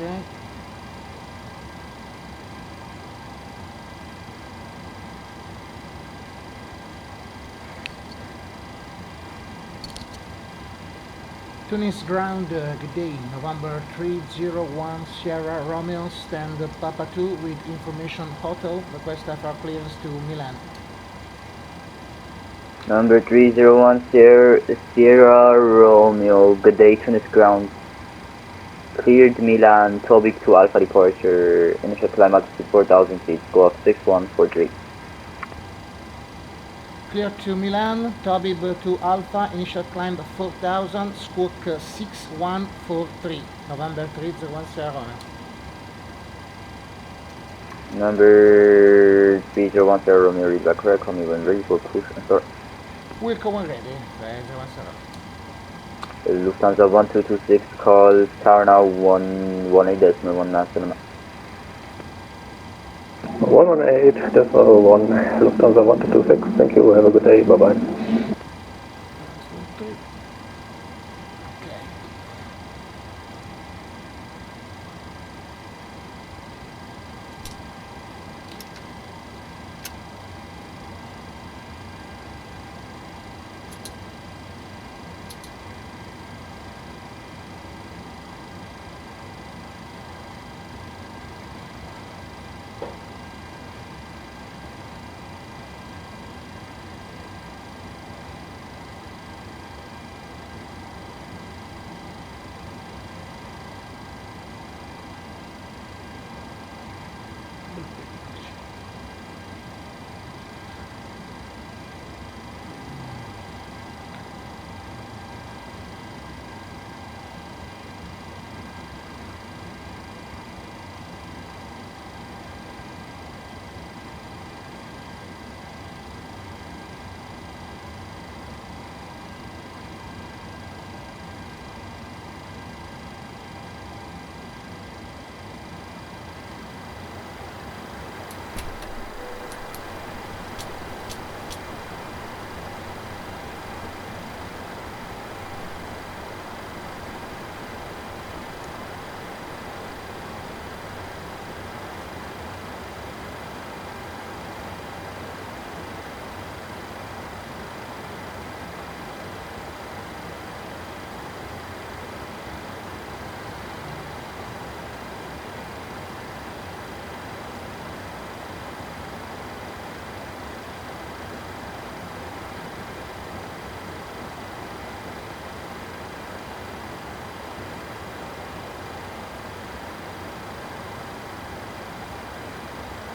Okay. Tunis ground, good day. November 301 Sierra Romeo, stand Papa 2 with information hotel. Request FR clearance to Milan. Number 301 Sierra Romeo, good day, Tunis ground. Cleared Milan, Tobic to Alpha departure, initial climb altitude 4000 feet, go up 6143. Clear to Milan, Tabib to Alpha, initial climb 4000, squawk 6143, November 301 Sierra Romeo. Number 301 Sierra Romeo, read back correct, call me when ready for push and start. Welcome when ready, 301 Sierra. Lufthansa 1226, call tower now 118.1 118.1 Lufthansa 1226. Thank you. Have a good day. Bye bye.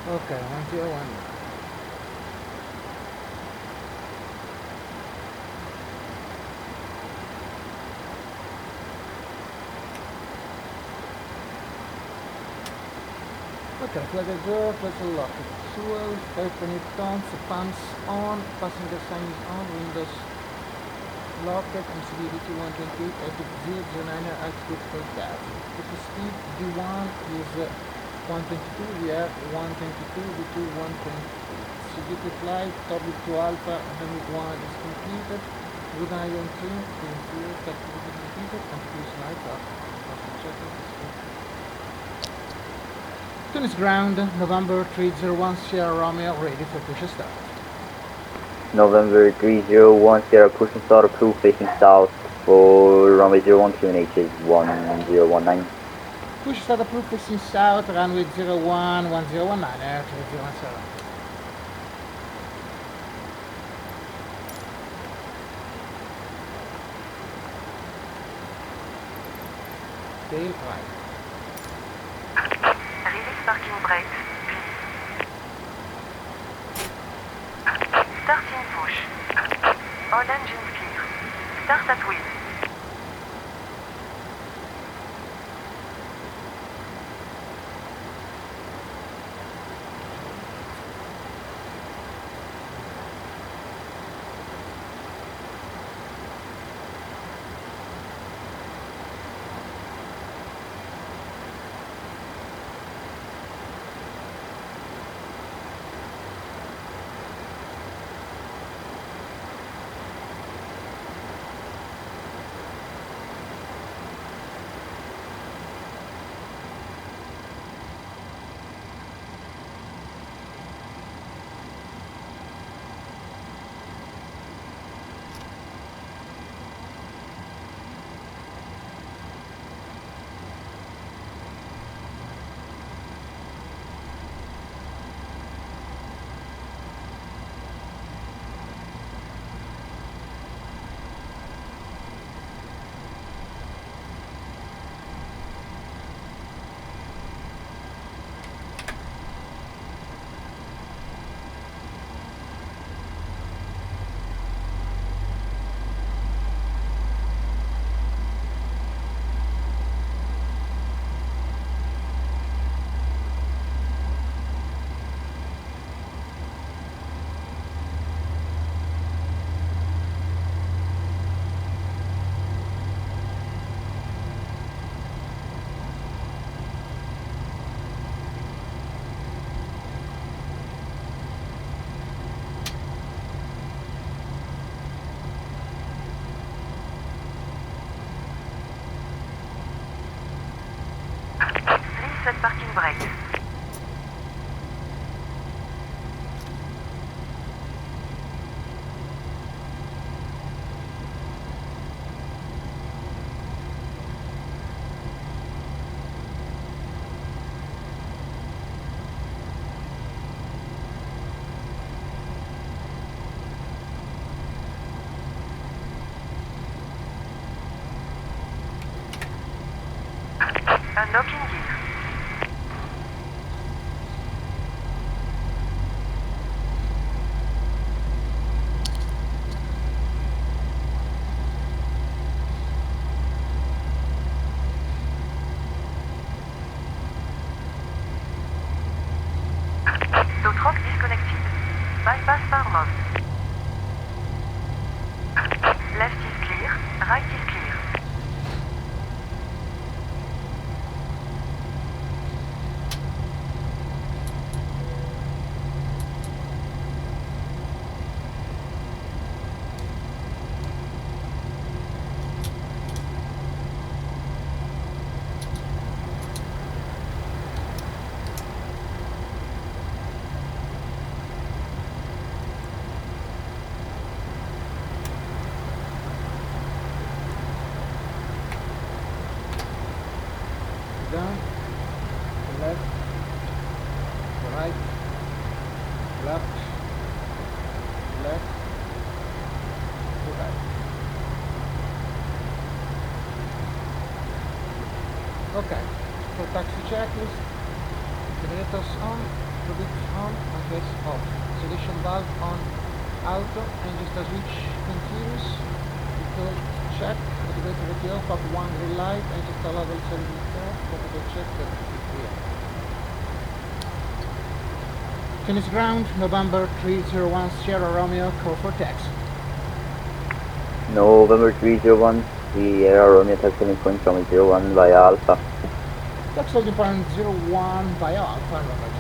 Okay, 101. Okay, flag is off, let's lock it. Fuel, open it on, the pumps on, passenger sign is on, windows locked, MCBDT 128, epic 009, altitude 4000. If the speed D1 is 122, we are 122, V2 122. CDP flight, W to Alpha, Dynamic 1 is completed. Good night on 3, activity completed, continuous night off. Tunis ground, November 301 Sierra Romeo, ready for push and start. November 301 Sierra push and start approved facing south for runway 01 QNH is 1019. Push start approved facing south, runway 01, 1019, air 3017. Tail right. Release parking brake, please. Starting push. All engines clear. Start at wheel. set parking brakes. Unlocking gear. Tow truck disconnected. Bypass power mode. Left is clear, right is clear. Down, left, right, left, left, right. Okay, so taxi checklist, generators on, products on, and gas off. Selection valve on, auto, engine start switch continuous, vehicle check, activator radio, pop 1 green light, engine start level 74, vehicle check, clear. Tunis ground, November 301 Sierra Romeo, call for taxi. November 301, Sierra Romeo taxi holding point from 01 via Alpha. Taxi holding point 01 via Alpha, November 301.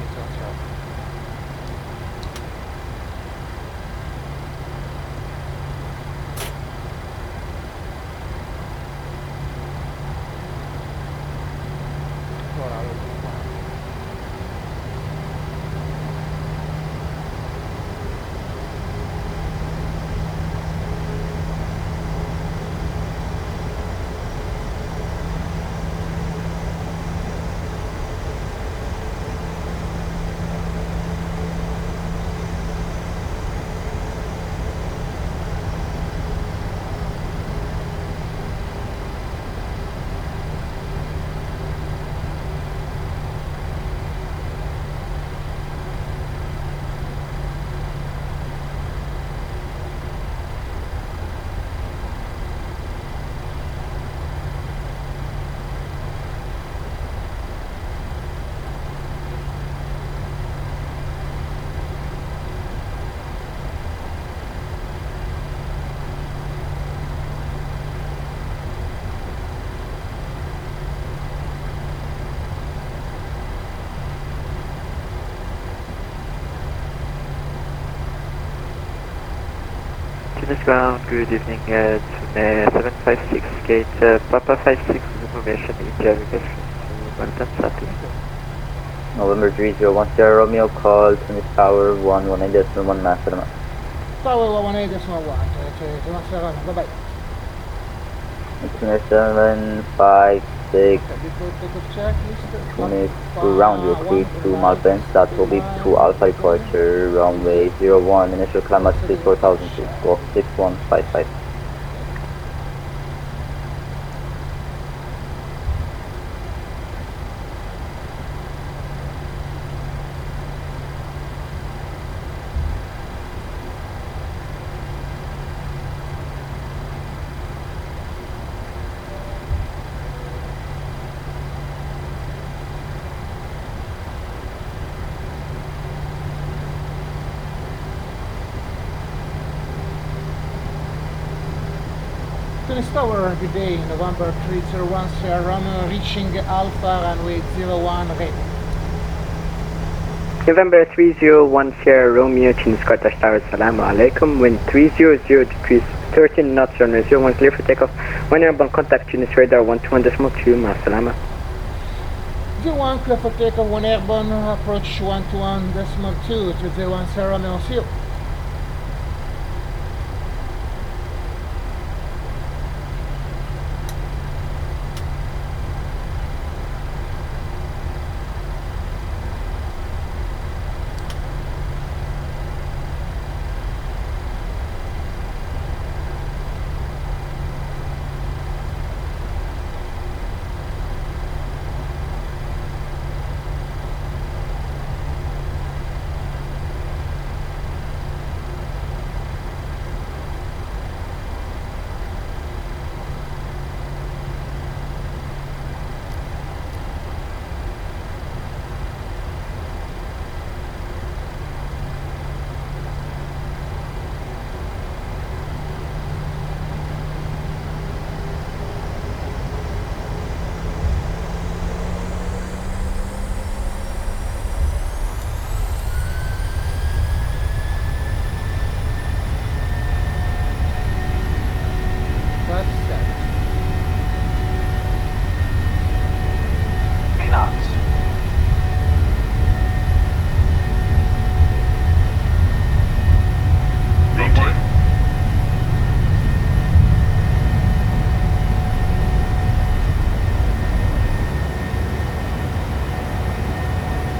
Tunis ground, good evening at 756 gate, Papa 56 information, India request to Malta Southeast. November 301 Sierra Romeo, call Tunis Tower 118.1 Master. Tower 118.1, bye bye. Tunis 756, Tunis to round your speed to Malpensa, that will be to Alpha departure, runway 01, initial climb altitude 4000 feet, go 6155. Tunis Tower, good day, November 301 Sierra Romeo, reaching Alpha runway 01 ready. November 301 Sierra Romeo, Tunis Qatar Tower, Assalamu alaikum, wind 300 degrees, 13 knots, runway 01 clear for takeoff, when airborne contact Tunis radar 121.2, ma salama. 301, clear for takeoff, 1 airborne, approach 121.2, 301 Sierra Romeo, see you.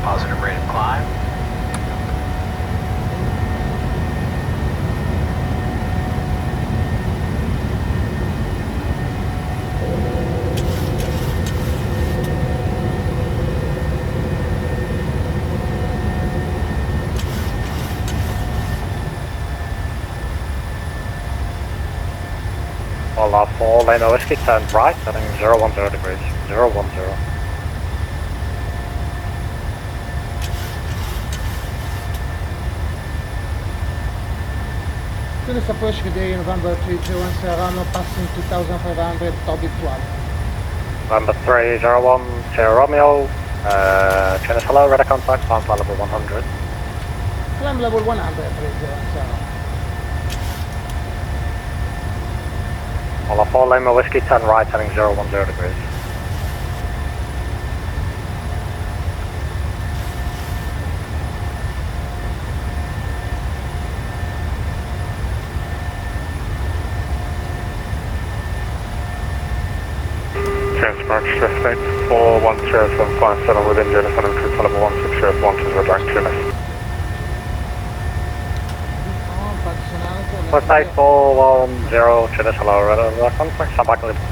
Positive rate of climb. All 4 Lima Whiskey, turn right, heading 010 degrees, 010. Tunis approach today, November 301 Serrano, passing 2500, Toby 12. November 301 Sierra Romeo, Tunis hello, radar contact, climb level 100. Climb level 100, 301 Serrano. All 4 Lima Whiskey, turn right, heading 010 degrees. March 15th, 41057 with India, descending to level 1601 to red rank Tunis. West 8410, Tunis hello, radar contact, stand back a little.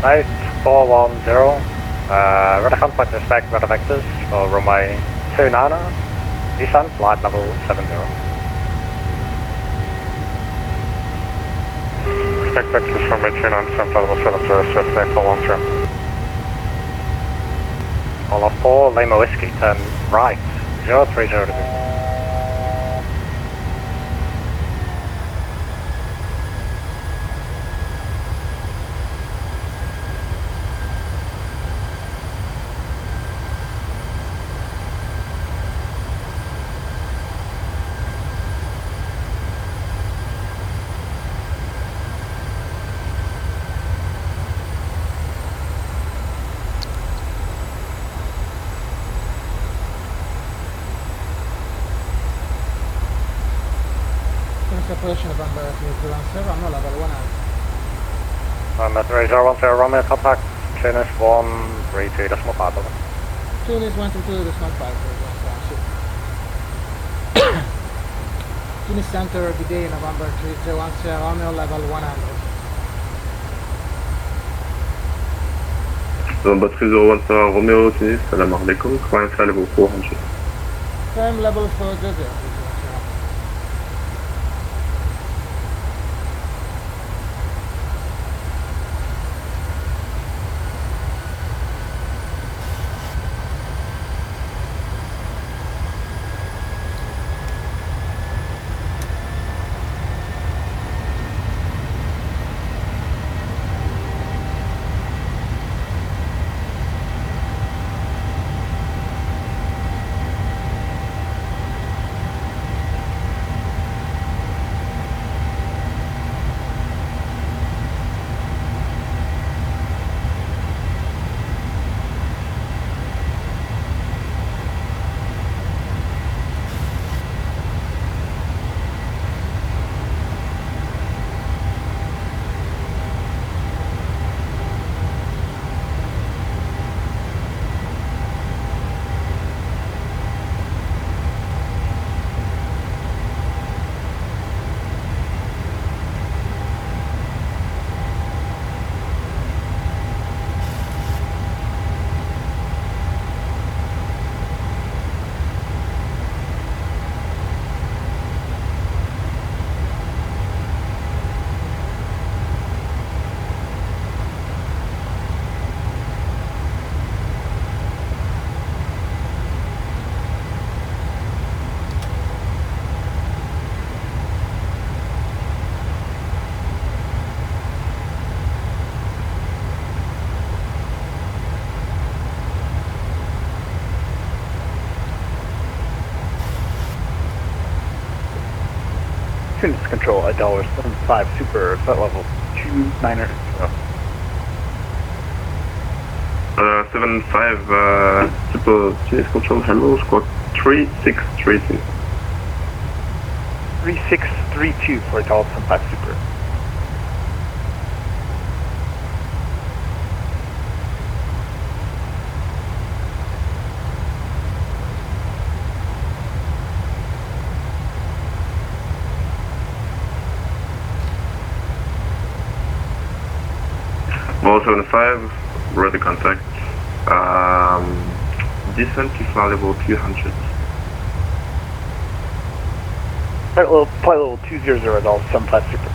Nice, 410, radar contact respect radar vectors for runway 29, descent, flight level 70. Respect vectors from 29, descent level 70, shift next 410. All 4 Lima Whiskey, turn right, 030 degrees. Approach November 301 Serrano, level 100. November 301 Romeo, contact, Tunis 132.5. Tunis 122.5, 301 Serrano. Tunis Center, good day, November 301 Sierra Romeo, level 100. November 301 Sierra Romeo, Tunis, Salam alaikum, climb flight level 400. Climb level 400. Tunis Control, $1.75 Super, flight level 29er. 75 Super Tunis Control, hello, squawk 3632. 3632 for $1.75 Super. Vol 75, ready contact. Descent to flight level 200. Flight level 200, $1.75 Super.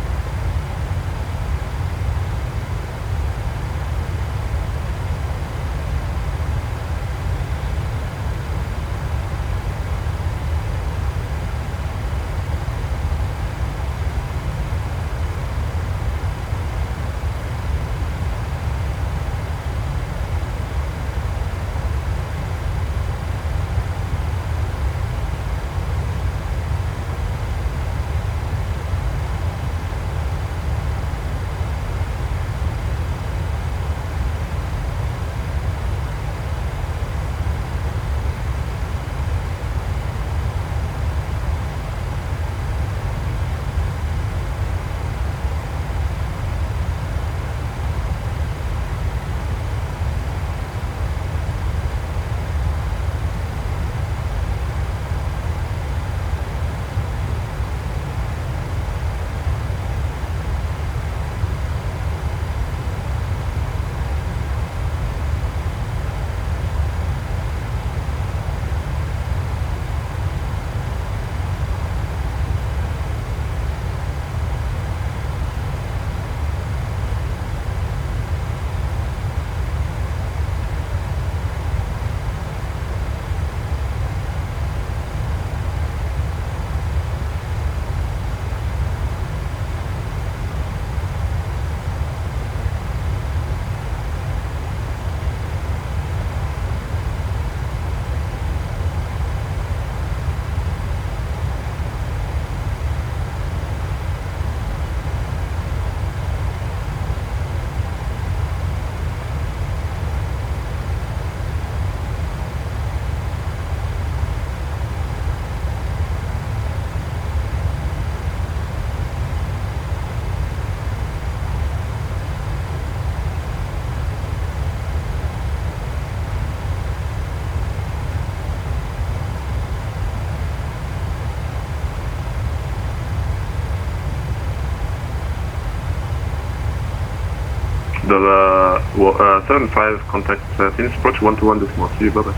The 75 contact Phoenix approach 121.2, bye-bye.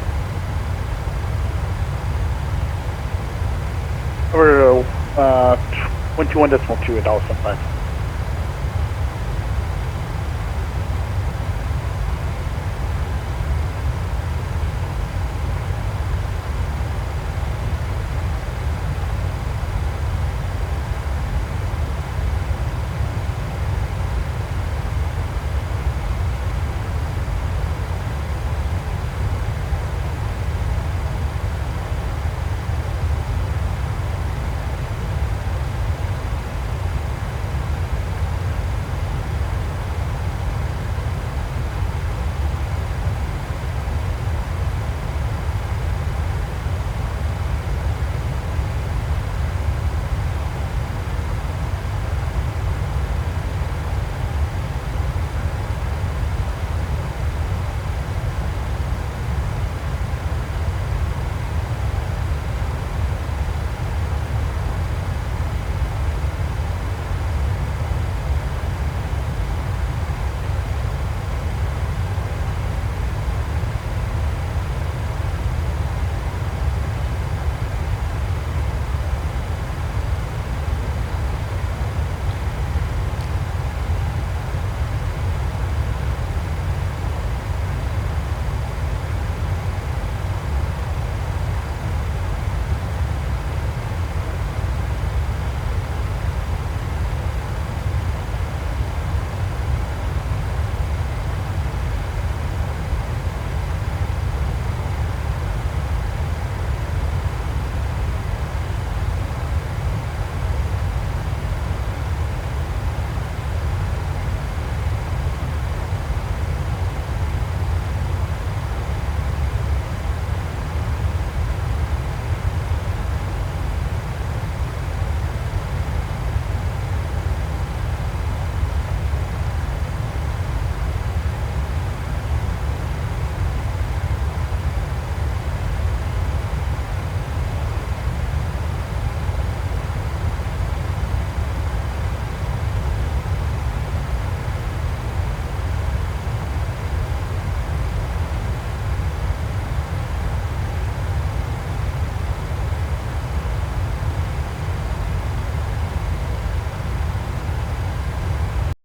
Over 121.2 at $75.